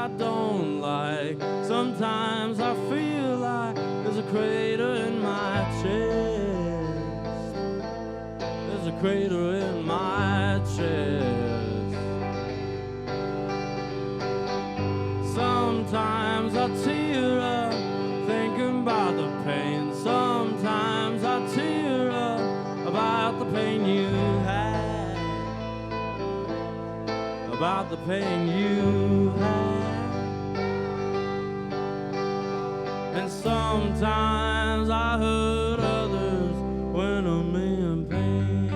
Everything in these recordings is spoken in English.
I don't like. Sometimes I feel like there's a crater in my chest. There's a crater in my chest. Sometimes I tear up thinking about the pain. Sometimes I tear up about the pain you had, about the pain you had. And sometimes I hurt others when I'm in pain.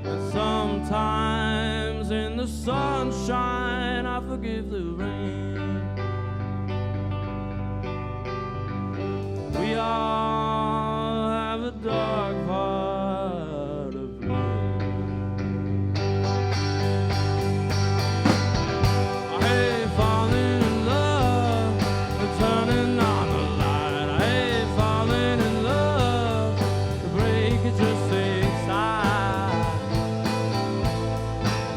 And sometimes in the sunshine I forgive the rain. We all have a dark part to play. I hate falling in love and turning on the light. I hate falling in love. The break it just takes time.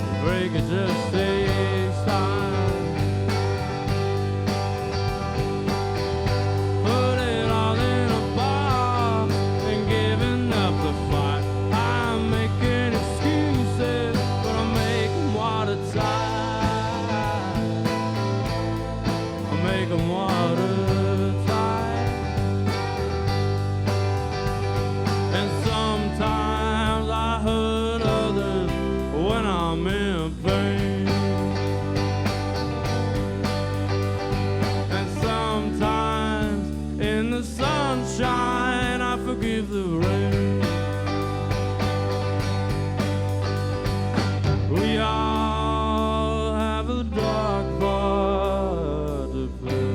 The break it just takes time. Put it all in a box and giving up the fight. I'm making excuses, but I'm making watertight. I'm making watertight. And sometimes I hurt others when I'm in pain. And sometimes in the sunshine I forgive the rain. We all have a dark part to play.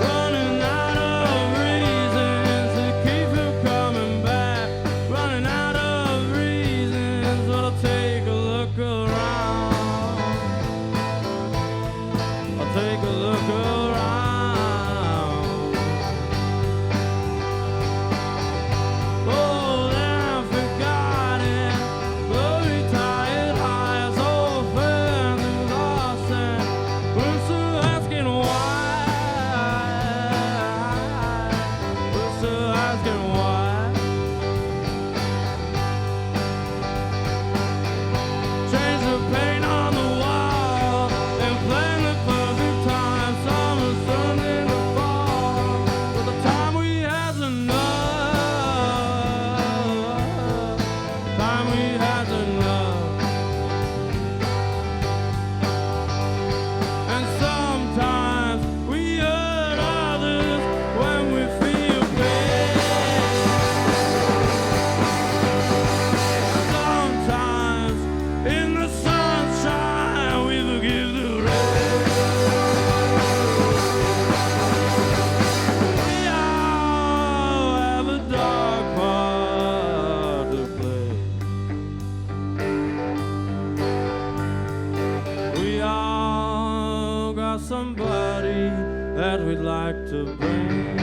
Running out of reasons to keep him coming back. Running out of reasons, but I'll take a look around. I'll take a look around. Old and forgotten, blurry, tired eyes, old friends and lost, and we're still asking why. We're still asking why. Change the paint on the wall and plan the perfect time. Summer's turned into fall, but the time we has enough. Time we has enough. And sometimes we hurt others when we feel pain. Sometimes in the sunshine we forgive the rain. We all have a dark part to play. We all got somebody that we'd like to bring.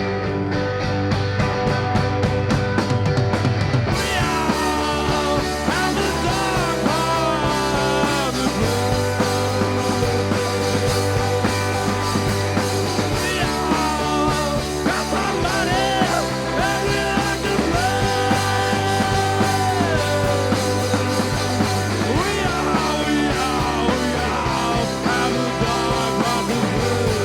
We all have a dark part to play. We all got somebody that we'd like to play. We all have a dark part to play.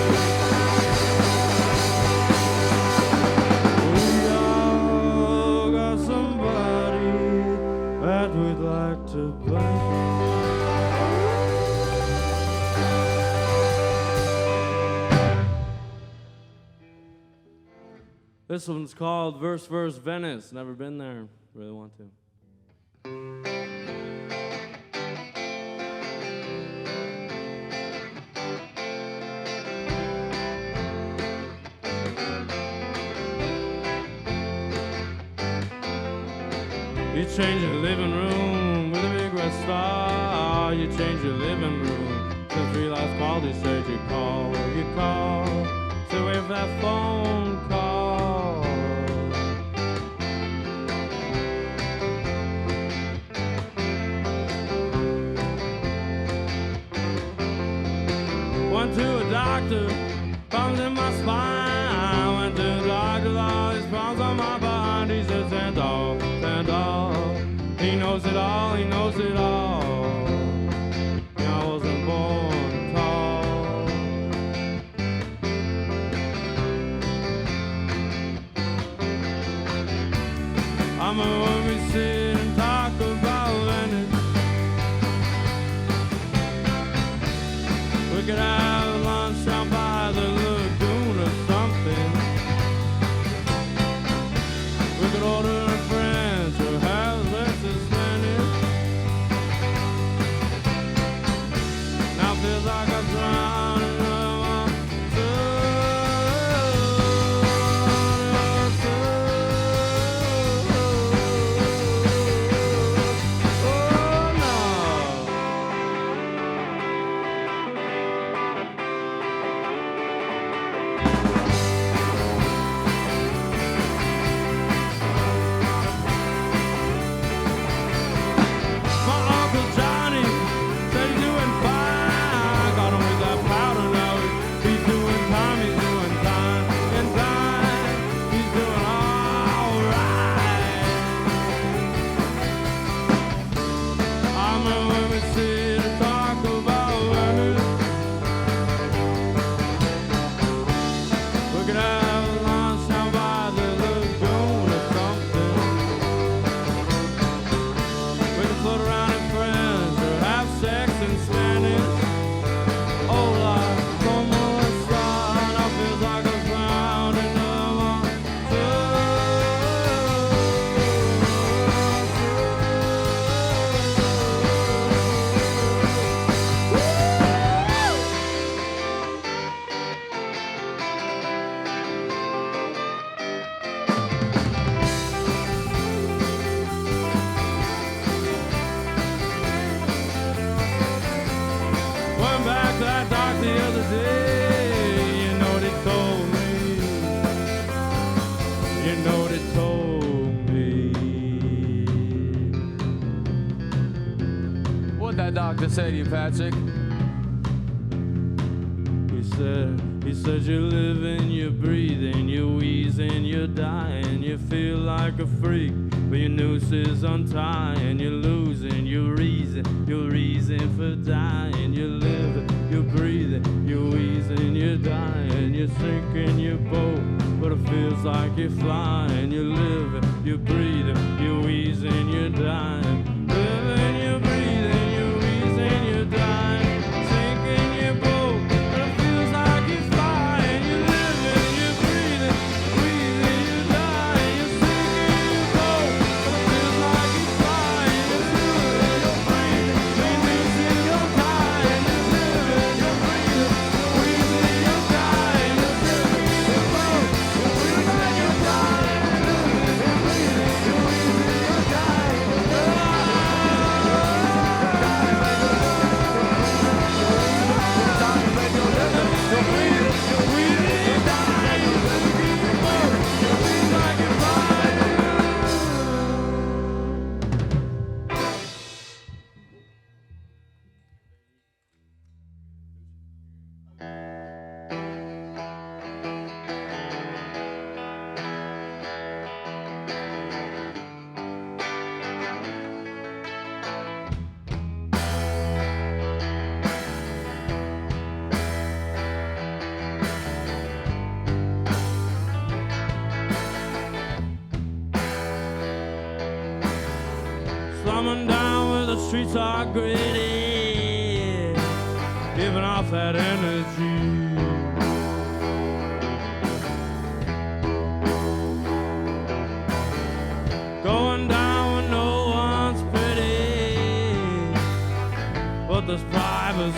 This one's called Verse Verse Venice. Never been there. Really want to. You change your living room with a big red star. You change your living room to 3 last calls. You said you call, so wait for that phone call. Went to a doctor, problems in my spine. Went to the doctor, all these problems on my behind. He said, stand off. He knows it all, he knows it all. I wasn't born tall. I'm a when we sit and talk about Venice. We could have lunch down by the lagoon or something. We could order a French or have Spanish. Now feels like I'm drowning in my Doctor say to you, Patrick? He said you're living, you're breathing, you're wheezing, you're dying, you feel like a freak, but your noose is untying, you're losing your reason for dying, you're living, you're breathing, you're wheezing, you're dying, you're sinking your boat, but it feels like you're flying, you're living, you're breathing, you're wheezing, you're dying, living, you're breathing, you're wheezing, you're dying, sinking your boat, but it feels like you're flying, you're living, you're breathing, wheezing, you're dying, you're sinking your boat, but it feels like you're flying, you're living, you're breathing, you're wheezing, you're dying, you're living, you're breathing, wheezing, you're dying, you're sinking your boat, it feels like you're flying, you're living, you're breathing, you're wheezing, you're dying, slumming down where the streets are gritty, giving off that energy. but there's privacy.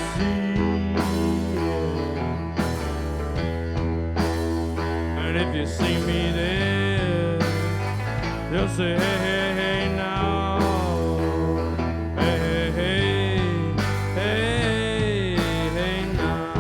And if you see me there, you'll say, hey, hey, hey, now. Hey, hey, hey, hey, hey, now.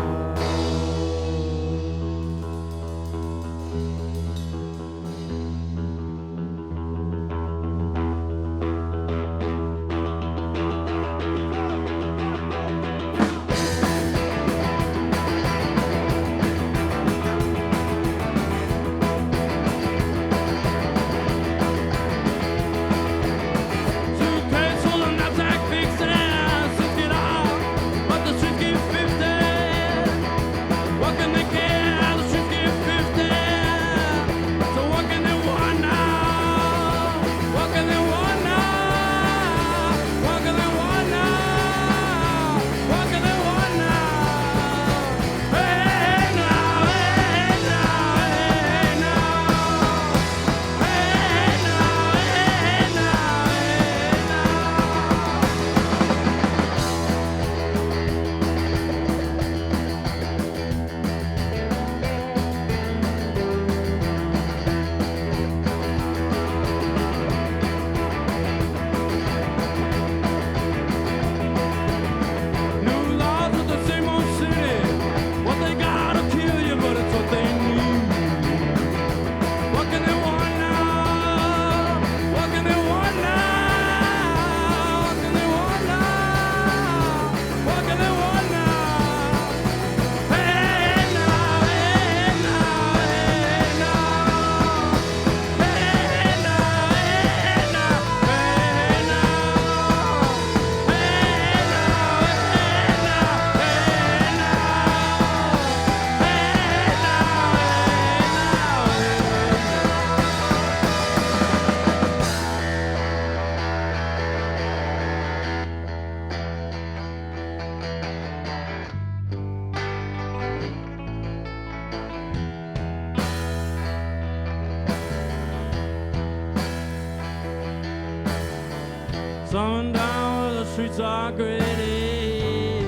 Someone down where the streets are gritty,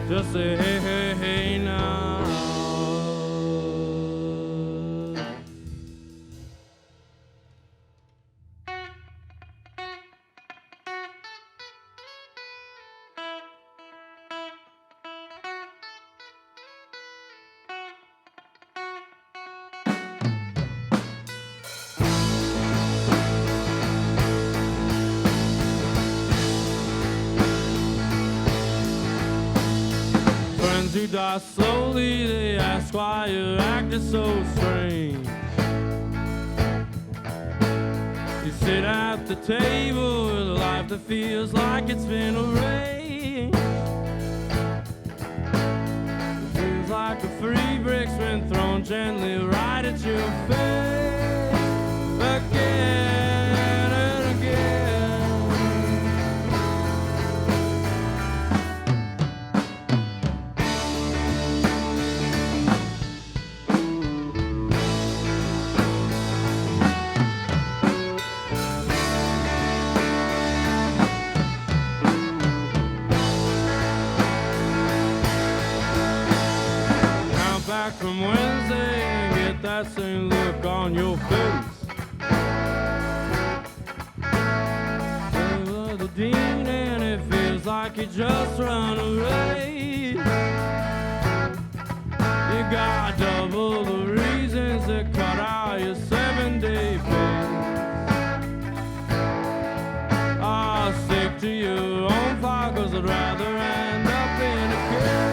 just say hey, hey, hey now. You die slowly, they ask why you acted so strange. You sit at the table with a life that feels like it's been arranged. It feels like a free brick's been thrown gently right at your face again and again. Back from Wednesday and get that same look on your face. Say the dean and it feels like you just run away. You got double the reasons to cut out your 7-day pay. I'll stick to your own fire 'cause I'd rather end up in a cage.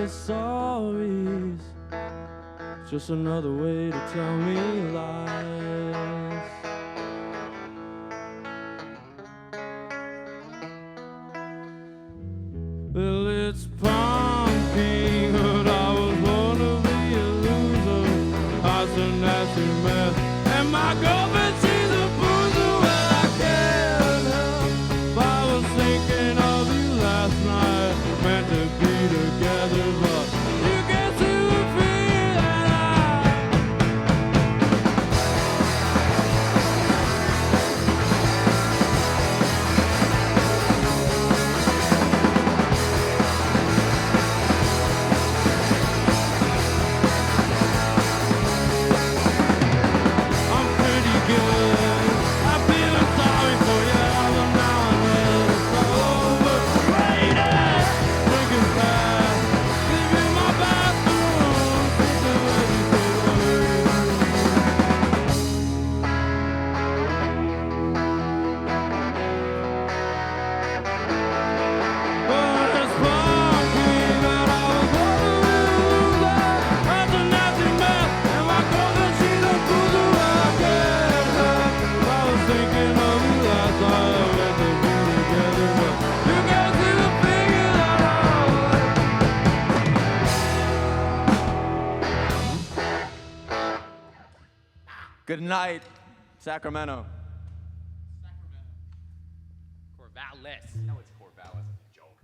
stories. It's just another way to tell me lies. Well, it's pumpkin, but I was born to be a loser. I was a nasty mess, and my girlfriend, she's a boozer. Well, I can't help, I was thinking of you last night. Meant to be together, but you get to feel I'm pretty good. I'm feeling sorry for you, although now I know it's overrated. Drinking fast, sleep in my bathroom, think of everything. But it's pumpkin that I was born to be a loser. That's a nasty mess, and my girlfriend, she's a boozer. I can't help, I was thinking of you last night. Meant to be together, but you can't seem to figure that out. Good night, Sacramento. Corvallis. No, it's Corvallis. Joke.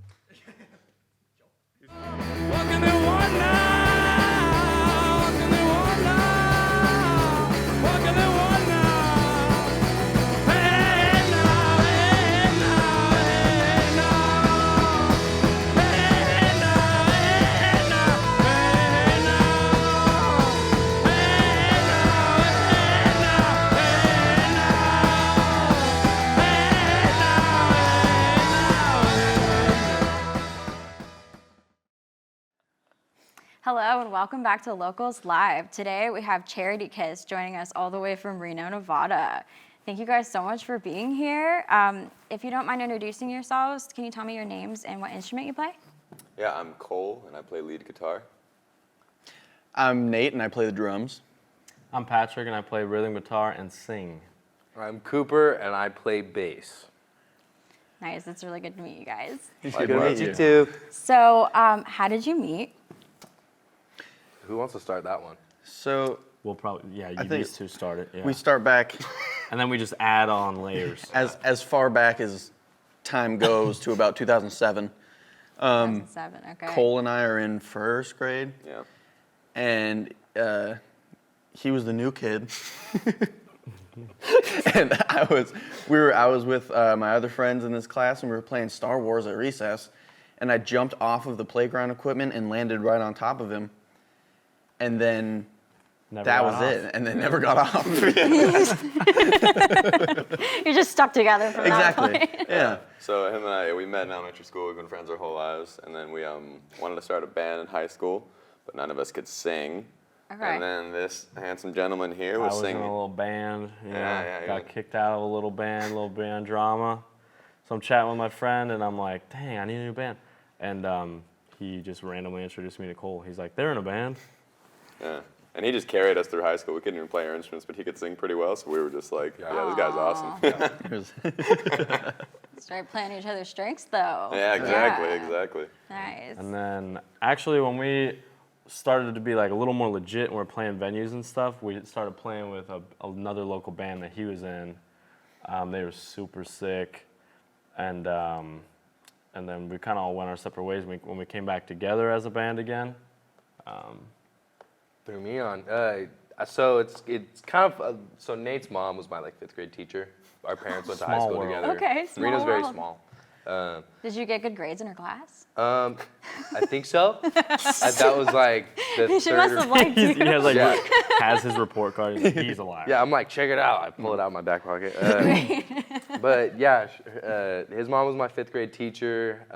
What can they want now? What can they want now? What can they want now? Hey now, hey now, hey now. Hey now, hey now, hey now. Hey now, hey now, Hello and welcome back to Locals Live. Today we have Charity Kiss joining us all the way from Reno, Nevada. Thank you guys so much for being here. If you don't mind introducing yourselves, can you tell me your names and what instrument you play? Yeah, I'm Cole, and I play lead guitar. I'm Nate, and I play the drums. I'm Patrick, and I play rhythm guitar and sing. I'm Cooper, and I play bass. Nice, it's really good to meet you guys. Good to meet you. too. So, how did you meet? Who wants to start that one? So We'll probably, yeah, you think used to start it. Yeah. we start back And then we just add on layers. as far back as time goes to about 2007. 2007, okay. Cole and I are in first grade, Yeah. and he was the new kid, and I was with my other friends in this class, and we were playing Star Wars at recess, and I jumped off of the playground equipment and landed right on top of him, and then Never that got was off. it, and then never got off. You're just stuck together from that Exactly. point. Yeah. So him and I, we met in elementary school. We've been friends our whole lives, and then we wanted to start a band in high school, but none of us could sing. Okay. And then this handsome gentleman here I was was in singing. a little band, you know, Yeah, got kicked out of a little band drama. So I'm chatting with my friend, and I'm like, dang, I need a new band. And he just randomly introduced me to Cole. He's like, they're in a band. Yeah. And he just carried us through high school. We couldn't even play our instruments, but he could sing pretty well, so we were just like, yeah, this guy's awesome. It was- Start playing each other's strengths, though. Yeah, exactly, Yeah. exactly. Nice. And then actually when we started to be like a little more legit and we're playing venues and stuff, we started playing with another local band that he was in. They were super sick. And then we kind of all went our separate ways when we came back together as a band again. Threw me on. So it's kind of so Nate's mom was my like 5th grade teacher. Our parents went to high Small school world. together. Okay, small Reno's very world. small. Did you get good grades in her class? I think so. That was like the She third. must have liked you. He has like Yeah. has his report card. He's a liar. Yeah, I'm like, check it out. I pull it out of my back pocket. But yeah, his mom was my 5th grade teacher.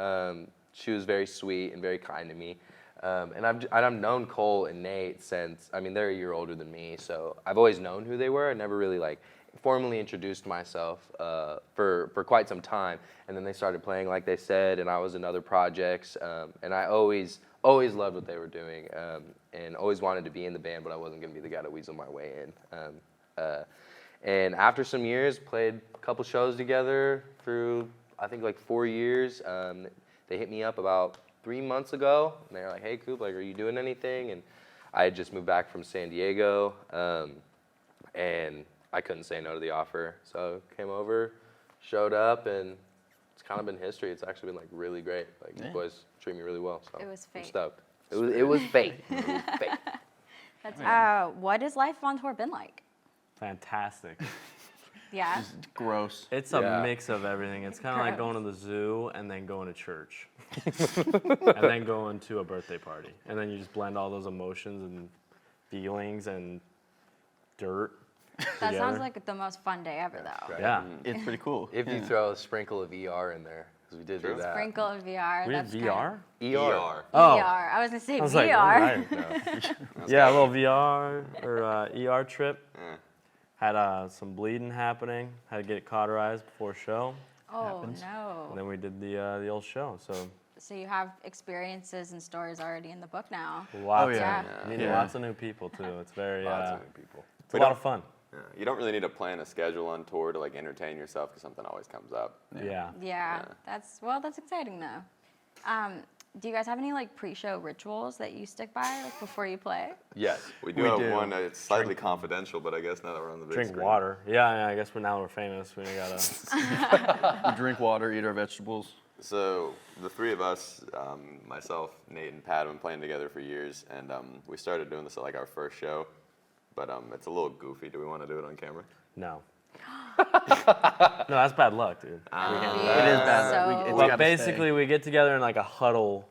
She was very sweet and very kind to me. And I've known Cole and Nate since, I mean, they're a year older than me, so I've always known who they were. I never really like formally introduced myself for quite some time. And then they started playing, like they said, and I was in other projects. And I always always loved what they were doing, and always wanted to be in the band, but I wasn't going to be the guy to weasel my way in. And after some years, played a couple shows together through, I think, like 4 years. They hit me up about 3 months ago, and they were like, hey, Coop, like, are you doing anything? And I had just moved back from San Diego, and I couldn't say no to the offer. So came over, showed up, and it's kind of been history. It's actually been, like, really great. Like, the boys treat me really well, so It was I'm fate. stoked. It was fate. It was fate. That's, what has life on tour been like? Fantastic. Yeah. Gross. It's Yeah. a mix of everything. It's kind of like Gross. going to the zoo and then going to church. And then going to a birthday party. And then you just blend all those emotions and feelings and dirt That together. sounds like the most fun day ever, though. Right. Yeah. It's pretty cool. If you throw a sprinkle of ER in there, because we did do that. Sprinkle of VR. We did that's VR? ER. Oh. VR. I was gonna say I was like, VR. all right. Yeah, a little VR or ER trip. Had some bleeding happening. Had to get it cauterized before show. Oh And no. then we did the old show. So So you have experiences and stories already in the book now. lots, yeah. of, meeting Yeah. lots of new people too. It's very, Lots of new people. it's a lot of fun. Yeah. You don't really need to plan a schedule on tour to like entertain yourself because something always comes up. Yeah. Yeah. That's exciting though. Do you guys have any like pre-show rituals that you stick by like before you play? Yes. We do We have do. one. It's slightly confidential, but I guess now that we're on the big Drink screen. water. Yeah, I guess now we're famous. We gotta. We drink water, eat our vegetables. So the three of us, myself, Nate, and Pat, have been playing together for years, and we started doing this at like our first show, but it's a little goofy. Do we want to do it on camera? No. No, that's bad luck, dude. It is bad. So- It's But gotta basically, we get together in like a huddle,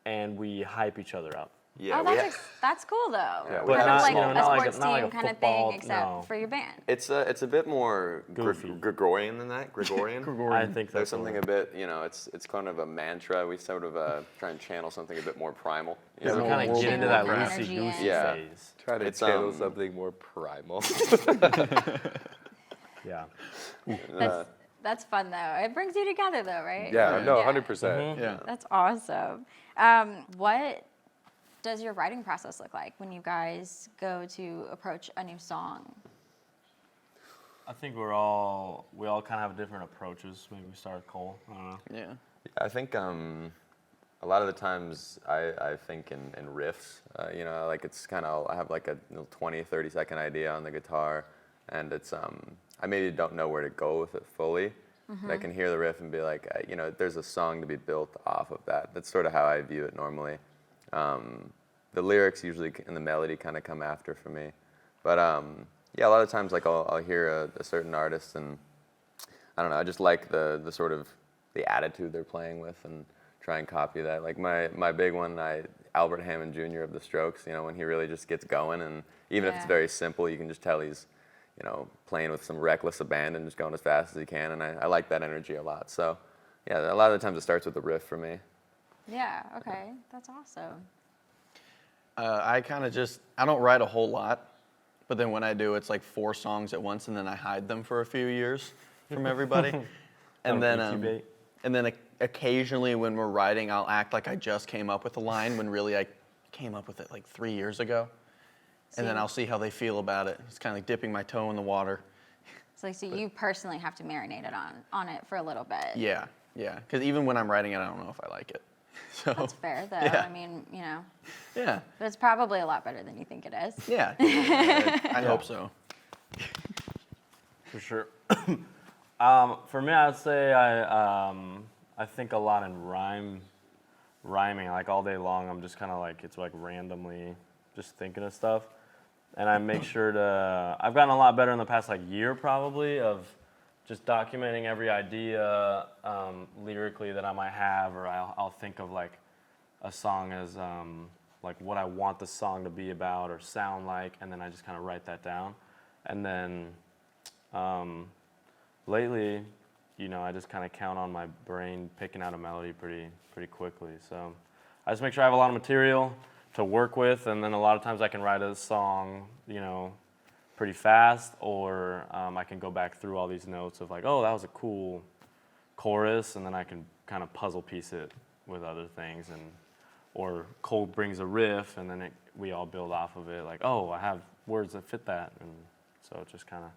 and we hype each other up. Yeah. Oh, we that's cool though. Yeah, we kind have of like small- a not like a- sports not like team a kind of football, thing, except no. for your band. it's a bit more Goofy. Gregorian than that. Gregorian. I think There's that's something a bit, it's kind of a mantra. We sort of try and channel something a bit more primal. You We know? kind of World get into War that War. loosey Energy goosey Yeah. phase. Try to It's, channel something more primal. Yeah. That's fun though. It brings you together though, right? Yeah, no, Yeah. 100%. Yeah. That's awesome. What does your writing process look like when you guys go to approach a new song? I think we all kind of have different approaches. Maybe we start with Cole. I don't know. Yeah. I think a lot of the times I think in riffs. Like it's kind of, I have like a 20, 30-second idea on the guitar, and it's I maybe don't know where to go with it fully. But I can hear the riff and be like, there's a song to be built off of that. That's sort of how I view it normally. The lyrics usually and the melody kind of come after for me. But yeah, a lot of times like I'll hear a certain artist, and I don't know, I just like the sort of the attitude they're playing with and try and copy that. Like my big one, Albert Hammond Jr. of The Strokes, when he really just gets going, and even if it's Yeah. very simple, you can just tell he's playing with some reckless abandon, just going as fast as he can, and I like that energy a lot. So yeah, a lot of the times it starts with a riff for me. Yeah, okay. That's awesome. I kind of I don't write a whole lot, but then when I do, it's like 4 songs at once, and then I hide them for a few years from everybody. and then incubate. and then occasionally when we're writing, I'll act like I just came up with a line when really I came up with it like 3 years ago. And then See? I'll see how they feel about it. It's kind of like dipping my toe in the water. So you personally have to marinate it on it for a little bit. Yeah, yeah. Because even when I'm writing it, I don't know if I like it. So That's fair though. Yeah. I mean, yeah, but it's probably a lot better than you think it is. yeah. I hope so. For sure. For me, I'd say I think a lot in rhyming. Like all day long, I'm just kind of like, it's like randomly just thinking of stuff. And I make sure I've gotten a lot better in the past like year probably of just documenting every idea lyrically that I might have, or I'll think of like a song as like what I want the song to be about or sound like, and then I just kind of write that down. And then lately, I just kind of count on my brain picking out a melody pretty quickly. So I just make sure I have a lot of material to work with, and then a lot of times I can write a song, pretty fast, or I can go back through all these notes of like, oh, that was a cool chorus, and then I can kind of puzzle piece it with other things, or Cole brings a riff, and then we all build off of it. Like, oh, I have words that fit that, and so just kind of,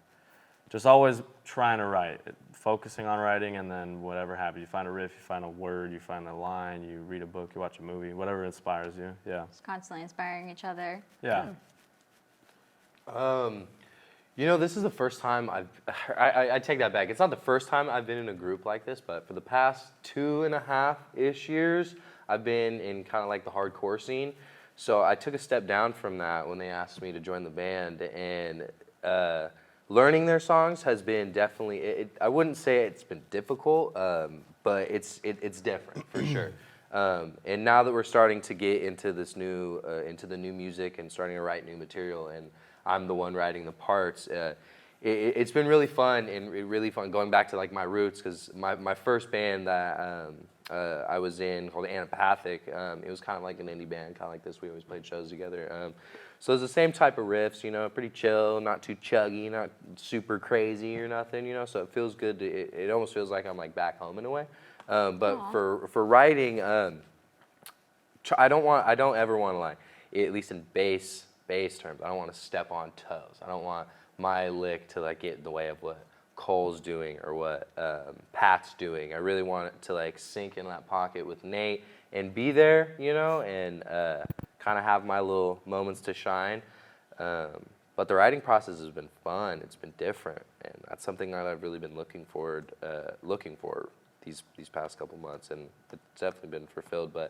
just always trying to write, focusing on writing, and then whatever happens. You find a riff, you find a word, you find a line, you read a book, you watch a movie, whatever inspires you. Yeah. Just constantly inspiring each other. Yeah. You know, this is the first time I take that back. It's not the first time I've been in a group like this, but for the past 2.5-ish years, I've been in kind of like the hardcore scene. So I took a step down from that when they asked me to join the band, and learning their songs has been definitely, I wouldn't say it's been difficult, but it's different for sure. And now that we're starting to get into this into the new music and starting to write new material, and I'm the one writing the parts, it's been really fun, and really fun going back to like my roots, because my first band that I was in, called Anapathic, it was kind of like an indie band, kind of like this. We always played shows together. So it's the same type of riffs, you know, pretty chill, not too chuggy, not super crazy or nothing, you know. So it feels good. It almost feels like I'm like back home in a way. But for writing, I don't ever want to, like, at least in bass terms, I don't want to step on toes. I don't want my lick to like get in the way of what Cole's doing or what Pat's doing. I really want it to like sink in that pocket with Nate and be there, you know, and kind of have my little moments to shine. But the writing process has been fun. It's been different, and that's something that I've really been looking for these past couple months, and it's definitely been fulfilled. But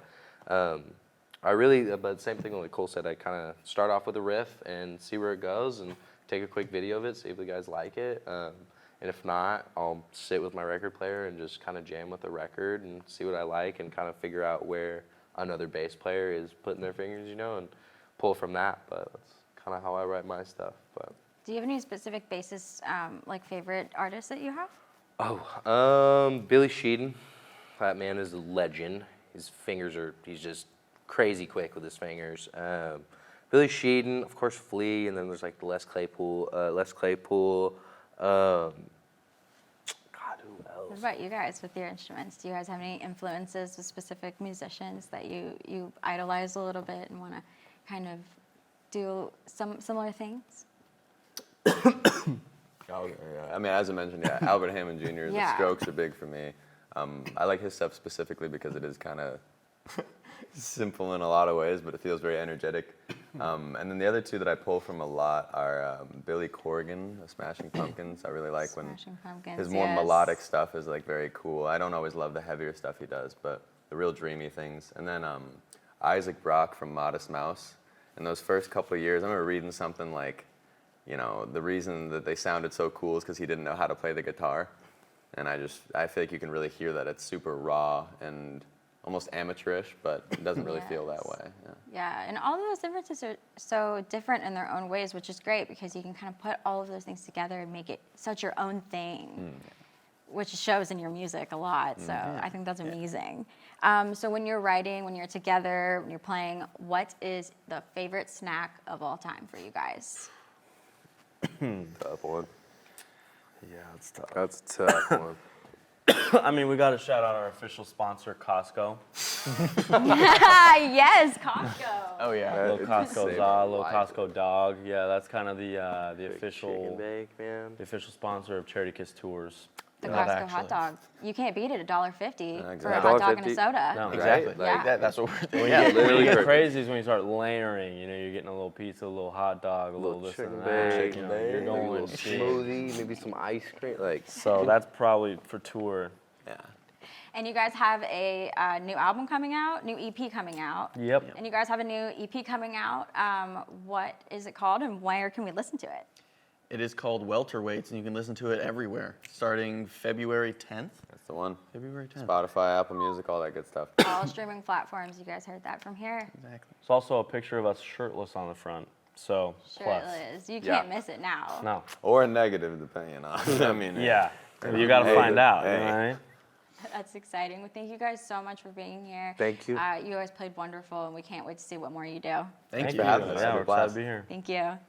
but same thing like Cole said, I kind of start off with a riff and see where it goes, and take a quick video of it, see if the guys like it. And if not, I'll sit with my record player and just kind of jam with the record and see what I like, and kind of figure out where another bass player is putting their fingers, you know, and pull from that. But that's kind of how I write my stuff. But Do you have any specific bassist, like favorite artists that you have? Billy Sheehan. That man is a legend. His fingers he's just crazy quick with his fingers. Billy Sheehan, of course, Flea, and then there's like Les Claypool. God, who else? What about you guys with your instruments? Do you guys have any influences with specific musicians that you idolize a little bit and want to kind of do some similar things? Oh, yeah. I mean, as I mentioned, yeah, Albert Hammond Jr., Yeah. The Strokes are big for me. I like his stuff specifically because it is kind of simple in a lot of ways, but it feels very energetic. And then the other two that I pull from a lot are Billy Corgan of Smashing Pumpkins. I really like Smashing Pumpkins, his more yes. melodic stuff is like very cool. I don't always love the heavier stuff he does, but the real dreamy things. And then Isaac Brock from Modest Mouse. In those first couple of years, I remember reading something like, you know, the reason that they sounded so cool is because he didn't know how to play the guitar. And I feel like you can really hear that it's super raw and almost amateurish, but it doesn't really feel that way. Yeah, and all of those differences are so different in their own ways, which is great because you can kind of put all of those things together and make it such your own thing, which shows in your music a lot. So I think that's amazing. So when you're writing, when you're together, when you're playing, what is the favorite snack of all time for you guys? Tough one. Yeah, it's tough. That's a tough one. I mean, we got to shout out our official sponsor, Costco. Yes, Costco. Oh yeah. Little It's Costco saving za, little life. Costco dog. Yeah, that's kind of the Chicken official bake, man. sponsor of Charity Kiss Tours. The Love Costco actually. hot dog. You can't beat it, $1.50 for a exactly. hot dog and a $1.50. soda. No, Exactly. Right? Yeah. That's what we're doing. When Yeah, you get, when literally you get perfect. crazy is when you start layering. You know, you're getting a little pizza, a little hot dog, a little this chicken and that. bake, You know, maybe you're a going little big. smoothie, maybe some ice cream, like. So that's probably for tour. Yeah. And you guys have a new album coming out, new EP coming out. Yep. And you guys have a new EP coming out. What is it called, and where can we listen to it? It is called Welterweights, and you can listen to it everywhere, starting February 10th. That's the one. February 10th. Spotify, Apple Music, all that good stuff. All streaming platforms. You guys heard that from here. Exactly. It's also a picture of us shirtless on the front. So Sure plus. it is. You Yeah. can't miss it now. No. Or a negative, depending on. I mean, Yeah. You got to Hey, find out. hey. You know what I mean? That's exciting. Well, thank you guys so much for being here. Thank you. You guys played wonderful, and we can't wait to see what more you do. Thank you. for having us. Yeah, Had a we're excited blast. to be here. Thank you.